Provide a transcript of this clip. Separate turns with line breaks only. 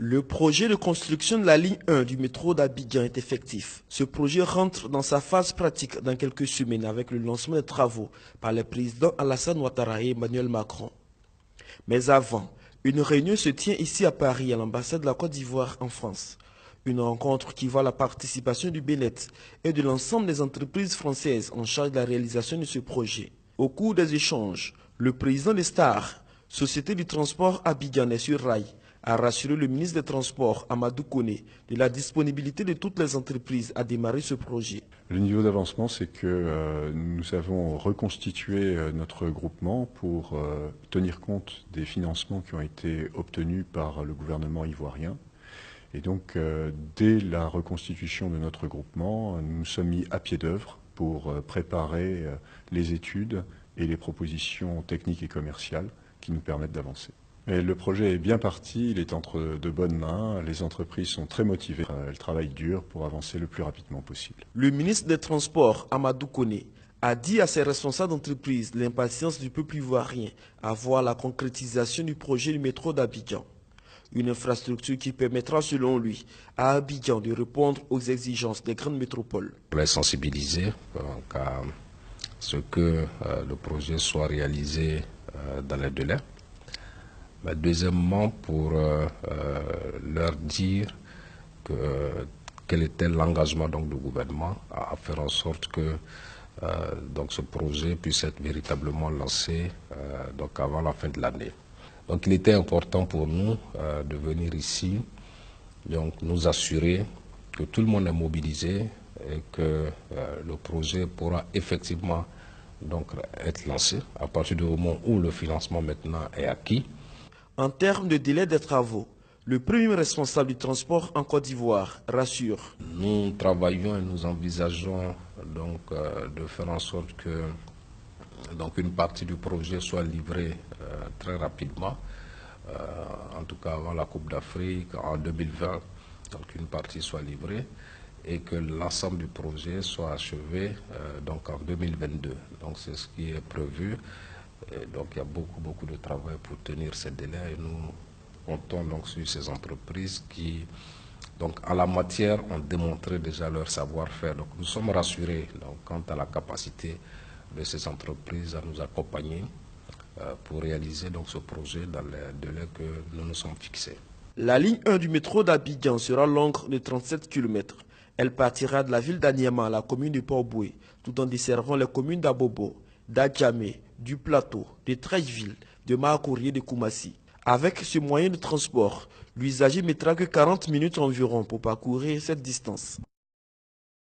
Le projet de construction de la ligne 1 du métro d'Abidjan est effectif. Ce projet rentre dans sa phase pratique dans quelques semaines avec le lancement des travaux par les présidents Alassane Ouattara et Emmanuel Macron. Mais avant, une réunion se tient ici à Paris, à l'ambassade de la Côte d'Ivoire en France. Une rencontre qui voit la participation du Bénin et de l'ensemble des entreprises françaises en charge de la réalisation de ce projet. Au cours des échanges, le président des Stars, Société du transport abidjanais sur rail, a rassuré le ministre des Transports, Amadou Koné, de la disponibilité de toutes les entreprises à démarrer ce projet.
Le niveau d'avancement, c'est que nous avons reconstitué notre groupement pour tenir compte des financements qui ont été obtenus par le gouvernement ivoirien. Et donc, dès la reconstitution de notre groupement, nous nous sommes mis à pied d'œuvre pour préparer les études et les propositions techniques et commerciales qui nous permettent d'avancer. Et le projet est bien parti, il est entre de bonnes mains, les entreprises sont très motivées, elles travaillent dur pour avancer le plus rapidement possible.
Le ministre des Transports, Amadou Koné, a dit à ses responsables d'entreprise l'impatience du peuple ivoirien à voir la concrétisation du projet du métro d'Abidjan. Une infrastructure qui permettra, selon lui, à Abidjan de répondre aux exigences des grandes métropoles.
Pour les sensibiliser à ce que le projet soit réalisé dans les délais. Mais deuxièmement, pour leur dire quel était l'engagement du gouvernement à faire en sorte que ce projet puisse être véritablement lancé avant la fin de l'année. Donc il était important pour nous de venir ici, nous assurer que tout le monde est mobilisé et que le projet pourra effectivement être lancé à partir du moment où le financement maintenant est acquis.
En termes de délai des travaux, le premier responsable du transport en Côte d'Ivoire rassure.
Nous travaillons et nous envisageons de faire en sorte que une partie du projet soit livrée très rapidement, en tout cas avant la Coupe d'Afrique en 2020, une partie soit livrée et que l'ensemble du projet soit achevé en 2022. Donc c'est ce qui est prévu. Et donc il y a beaucoup de travail pour tenir ces délais et nous comptons sur ces entreprises qui, en la matière, ont démontré déjà leur savoir-faire. Donc nous sommes rassurés quant à la capacité de ces entreprises à nous accompagner pour réaliser ce projet dans les délais que nous nous sommes fixés.
La ligne 1 du métro d'Abidjan sera longue de 37 km. Elle partira de la ville d'Aniama à la commune de Port-Boué, tout en desservant les communes d'Abobo, d'Adjamé, du Plateau, de Treichville, de Mahakouri et de Koumassi. Avec ce moyen de transport, l'usager mettra que 40 minutes environ pour parcourir cette distance.